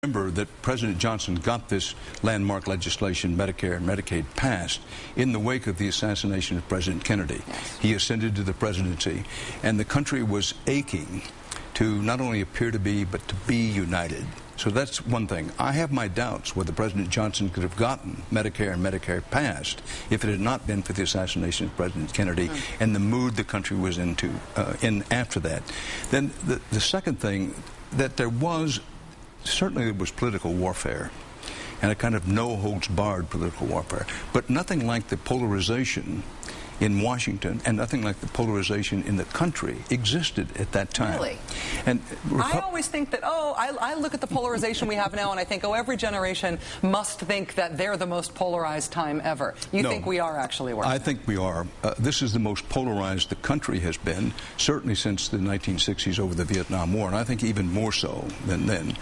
remember that President Johnson got this landmark legislation, Medicare and Medicaid, passed in the wake of the assassination of President Kennedy. Yes. He ascended to the presidency, and the country was aching to not only appear to be, but to be united. So that's one thing. I have my doubts whether President Johnson could have gotten Medicare and Medicare passed if it had not been for the assassination of President Kennedy and the mood the country was in after that. Then the second thing, that there was political warfare, and a kind of no-holds-barred political warfare, but nothing like the polarization in Washington and nothing like the polarization in the country existed at that time. Really? And I always think that, I look at the polarization we have now and I think, every generation must think that they're the most polarized time ever. You think we are actually worse? I think we are. This is the most polarized the country has been, certainly since the 1960s over the Vietnam War, and I think even more so than then.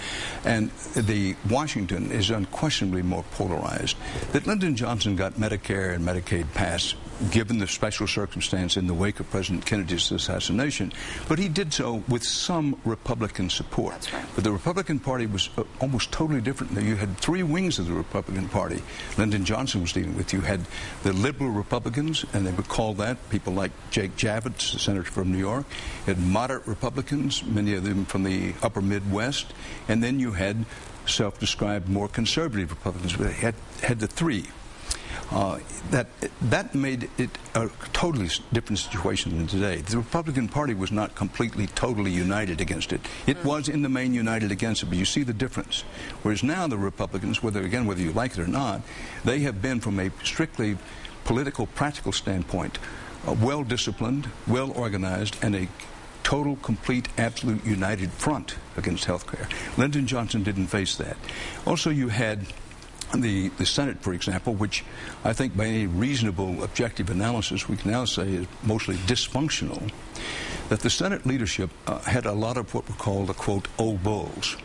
And the Washington is unquestionably more polarized. That Lyndon Johnson got Medicare and Medicaid passed, given the special circumstance in the wake of President Kennedy's assassination, but he did so with some Republican support. That's right. But the Republican Party was almost totally different. You had three wings of the Republican Party. Lyndon Johnson was dealing with. You had the liberal Republicans, and they would call that people like Jake Javits, the senator from New York. You had moderate Republicans, many of them from the upper Midwest, and then you had self-described more conservative Republicans. But they had the three. That made it a totally different situation than today. The Republican Party was not completely, totally united against it. It was in the main united against it, but you see the difference. Whereas now the Republicans, whether you like it or not, they have been, from a strictly political, practical standpoint, well-disciplined, well-organized, and a total, complete, absolute united front against health care. Lyndon Johnson didn't face that. Also, you had the Senate, for example, which I think by any reasonable objective analysis we can now say is mostly dysfunctional, that the Senate leadership had a lot of what were called, quote, old bulls.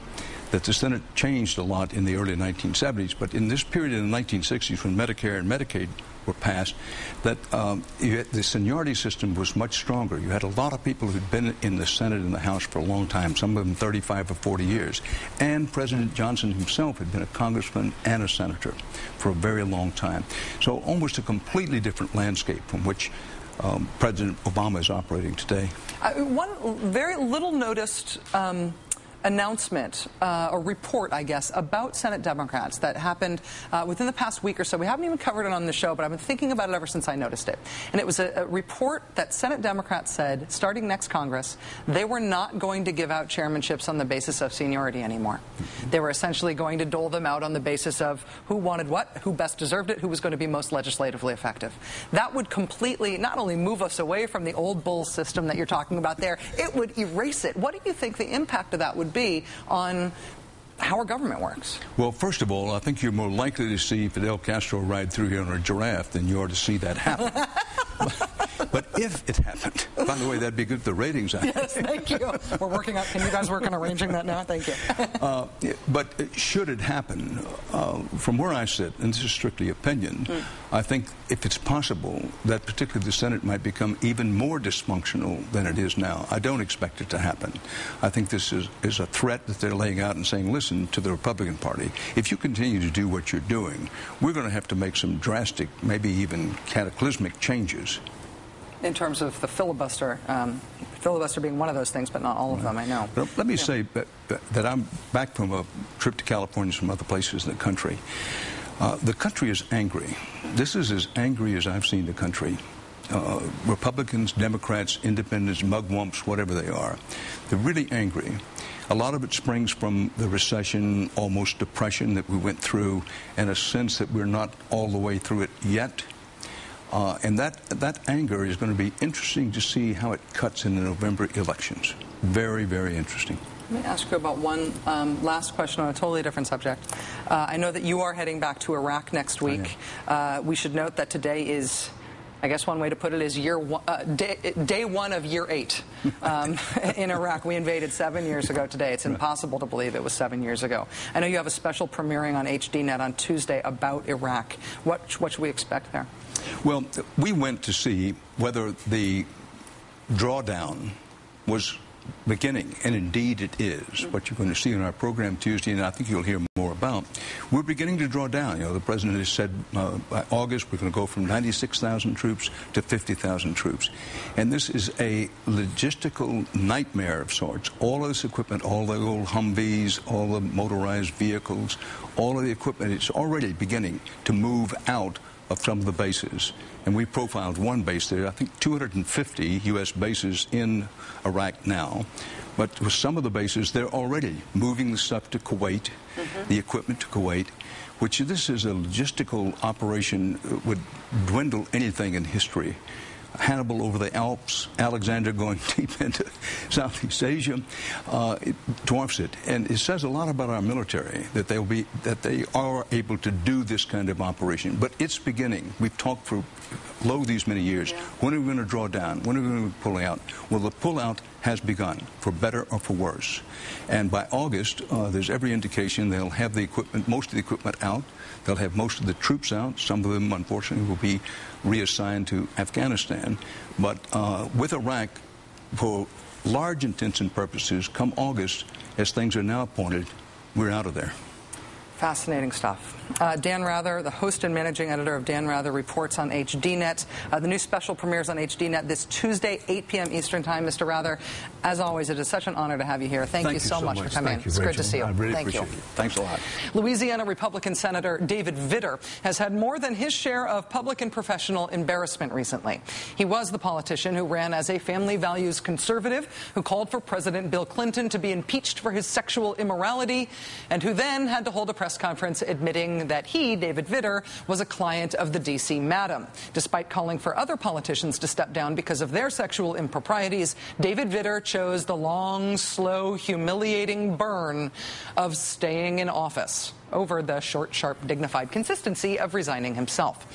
That the Senate changed a lot in the early 1970s, but in this period in the 1960s when Medicare and Medicaid were passed, that the seniority system was much stronger. You had a lot of people who'd been in the Senate and the House for a long time, some of them 35 or 40 years. And President Johnson himself had been a congressman and a senator for a very long time. So almost a completely different landscape from which President Obama is operating today. One very little noticed announcement, or report, I guess, about Senate Democrats that happened within the past week or so. We haven't even covered it on the show, but I've been thinking about it ever since I noticed it. And it was a report that Senate Democrats said, starting next Congress, they were not going to give out chairmanships on the basis of seniority anymore. They were essentially going to dole them out on the basis of who wanted what, who best deserved it, who was going to be most legislatively effective. That would completely not only move us away from the old bull system that you're talking about there, it would erase it. What do you think the impact of that would be on how our government works? Well, first of all, I think you're more likely to see Fidel Castro ride through here on a giraffe than you are to see that happen. But if it happened, by the way, that'd be good for the ratings. Yes, thank you. We're working on, can you guys work on arranging that now? Thank you. But should it happen, from where I sit, and this is strictly opinion, I think if it's possible that particularly the Senate might become even more dysfunctional than it is now. I don't expect it to happen. I think this is a threat that they're laying out and saying, listen, to the Republican Party, if you continue to do what you're doing, we're going to have to make some drastic, maybe even cataclysmic changes. In terms of the filibuster, filibuster being one of those things, but not all of them, I know. But let me say that I'm back from a trip to California from other places in the country. The country is angry. This is as angry as I've seen the country. Republicans, Democrats, independents, mugwumps, whatever they are. They're really angry. A lot of it springs from the recession, almost depression that we went through, and a sense that we're not all the way through it yet. And that anger is going to be interesting to see how it cuts in the November elections. Very, very interesting. Let me ask you about one last question on a totally different subject. I know that you are heading back to Iraq next week. We should note that today is, I guess one way to put it is day one of year 8 in Iraq. We invaded 7 years ago today. It's impossible to believe it was 7 years ago. I know you have a special premiering on HDNET on Tuesday about Iraq. What should we expect there? Well, we went to see whether the drawdown was beginning, and indeed it is, what you're going to see in our program Tuesday, and I think you'll hear more about, we're beginning to draw down. You know, the president has said by August we're going to go from 96,000 troops to 50,000 troops. And this is a logistical nightmare of sorts. All of this equipment, all the old Humvees, all the motorized vehicles, all of the equipment, it's already beginning to move out of some of the bases. And we profiled one base there, I think 250 U.S. bases in Iraq now. But with some of the bases, they're already moving the stuff to Kuwait, the equipment to Kuwait, which this is a logistical operation that would dwindle anything in history. Hannibal over the Alps, Alexander going deep into Southeast Asia, it dwarfs it. And it says a lot about our military, that they are able to do this kind of operation. But it's beginning. We've talked for these many years. When are we going to draw down? When are we going to pull out? Well, the pullout has begun, for better or for worse. And by August, there's every indication they'll have the equipment, most of the equipment out. They'll have most of the troops out. Some of them, unfortunately, will be reassigned to Afghanistan. But with Iraq, for large intents and purposes, come August, as things are now appointed, we're out of there. Fascinating stuff. Dan Rather, the host and managing editor of Dan Rather Reports on HDNET. The new special premieres on HDNET this Tuesday, 8 p.m. Eastern Time. Mr. Rather, as always, it is such an honor to have you here. Thank you so much for coming. Thank you, it's Rachel. great to see you. I really Thank appreciate you. it. Thanks a lot. Louisiana Republican Senator David Vitter has had more than his share of public and professional embarrassment recently. He was the politician who ran as a family values conservative, who called for President Bill Clinton to be impeached for his sexual immorality, and who then had to hold a press conference admitting that he, David Vitter, was a client of the D.C. Maddow. Despite calling for other politicians to step down because of their sexual improprieties, David Vitter chose the long, slow, humiliating burn of staying in office over the short, sharp, dignified consistency of resigning himself.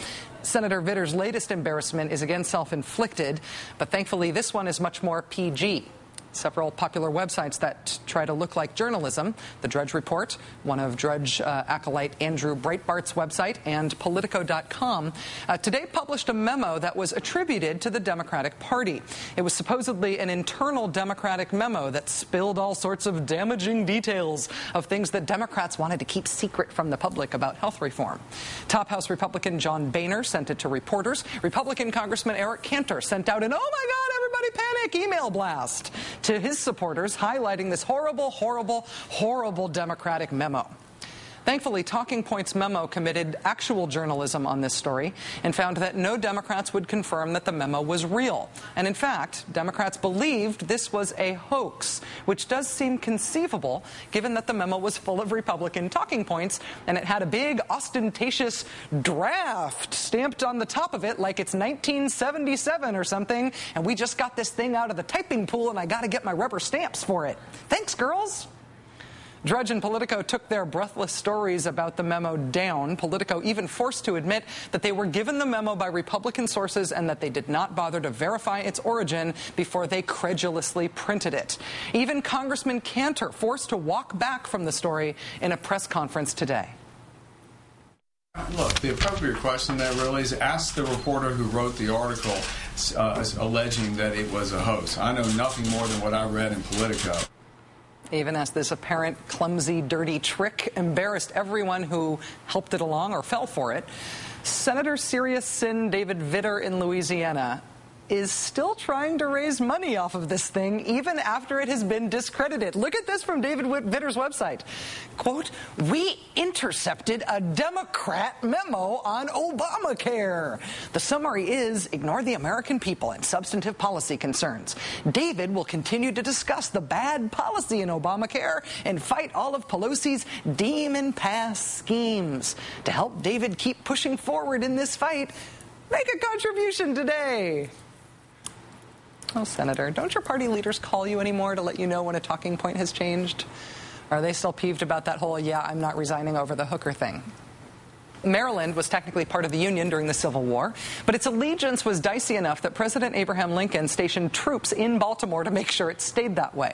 Senator Vitter's latest embarrassment is again self-inflicted, but thankfully this one is much more PG. Several popular websites that try to look like journalism, the Drudge Report, one of Drudge acolyte Andrew Breitbart's website, and Politico.com, today published a memo that was attributed to the Democratic Party. It was supposedly an internal Democratic memo that spilled all sorts of damaging details of things that Democrats wanted to keep secret from the public about health reform. Top House Republican John Boehner sent it to reporters. Republican Congressman Eric Cantor sent out an "oh my God, everybody panic" email blast to his supporters, highlighting this horrible, horrible, horrible Democratic memo. Thankfully, Talking Point's memo committed actual journalism on this story and found that no Democrats would confirm that the memo was real. And in fact, Democrats believed this was a hoax, which does seem conceivable given that the memo was full of Republican talking points and it had a big, ostentatious draft stamped on the top of it like it's 1977 or something, and we just got this thing out of the typing pool and I got to get my rubber stamps for it. Thanks, girls. Drudge and Politico took their breathless stories about the memo down. Politico even forced to admit that they were given the memo by Republican sources and that they did not bother to verify its origin before they credulously printed it. Even Congressman Cantor forced to walk back from the story in a press conference today. Look, the appropriate question there really is ask the reporter who wrote the article alleging that it was a hoax. I know nothing more than what I read in Politico. Even as this apparent clumsy, dirty trick embarrassed everyone who helped it along or fell for it, Senator Serious Sin David Vitter in Louisiana is still trying to raise money off of this thing even after it has been discredited. Look at this from David Vitter's website. Quote, "We intercepted a Democrat memo on Obamacare. The summary is, ignore the American people and substantive policy concerns. David will continue to discuss the bad policy in Obamacare and fight all of Pelosi's demon pass schemes. To help David keep pushing forward in this fight, make a contribution today." Oh, Senator, don't your party leaders call you anymore to let you know when a talking point has changed? Are they still peeved about that whole, yeah, I'm not resigning over the hooker thing? Maryland was technically part of the Union during the Civil War, but its allegiance was dicey enough that President Abraham Lincoln stationed troops in Baltimore to make sure it stayed that way.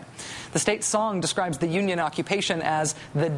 The state's song describes the Union occupation as the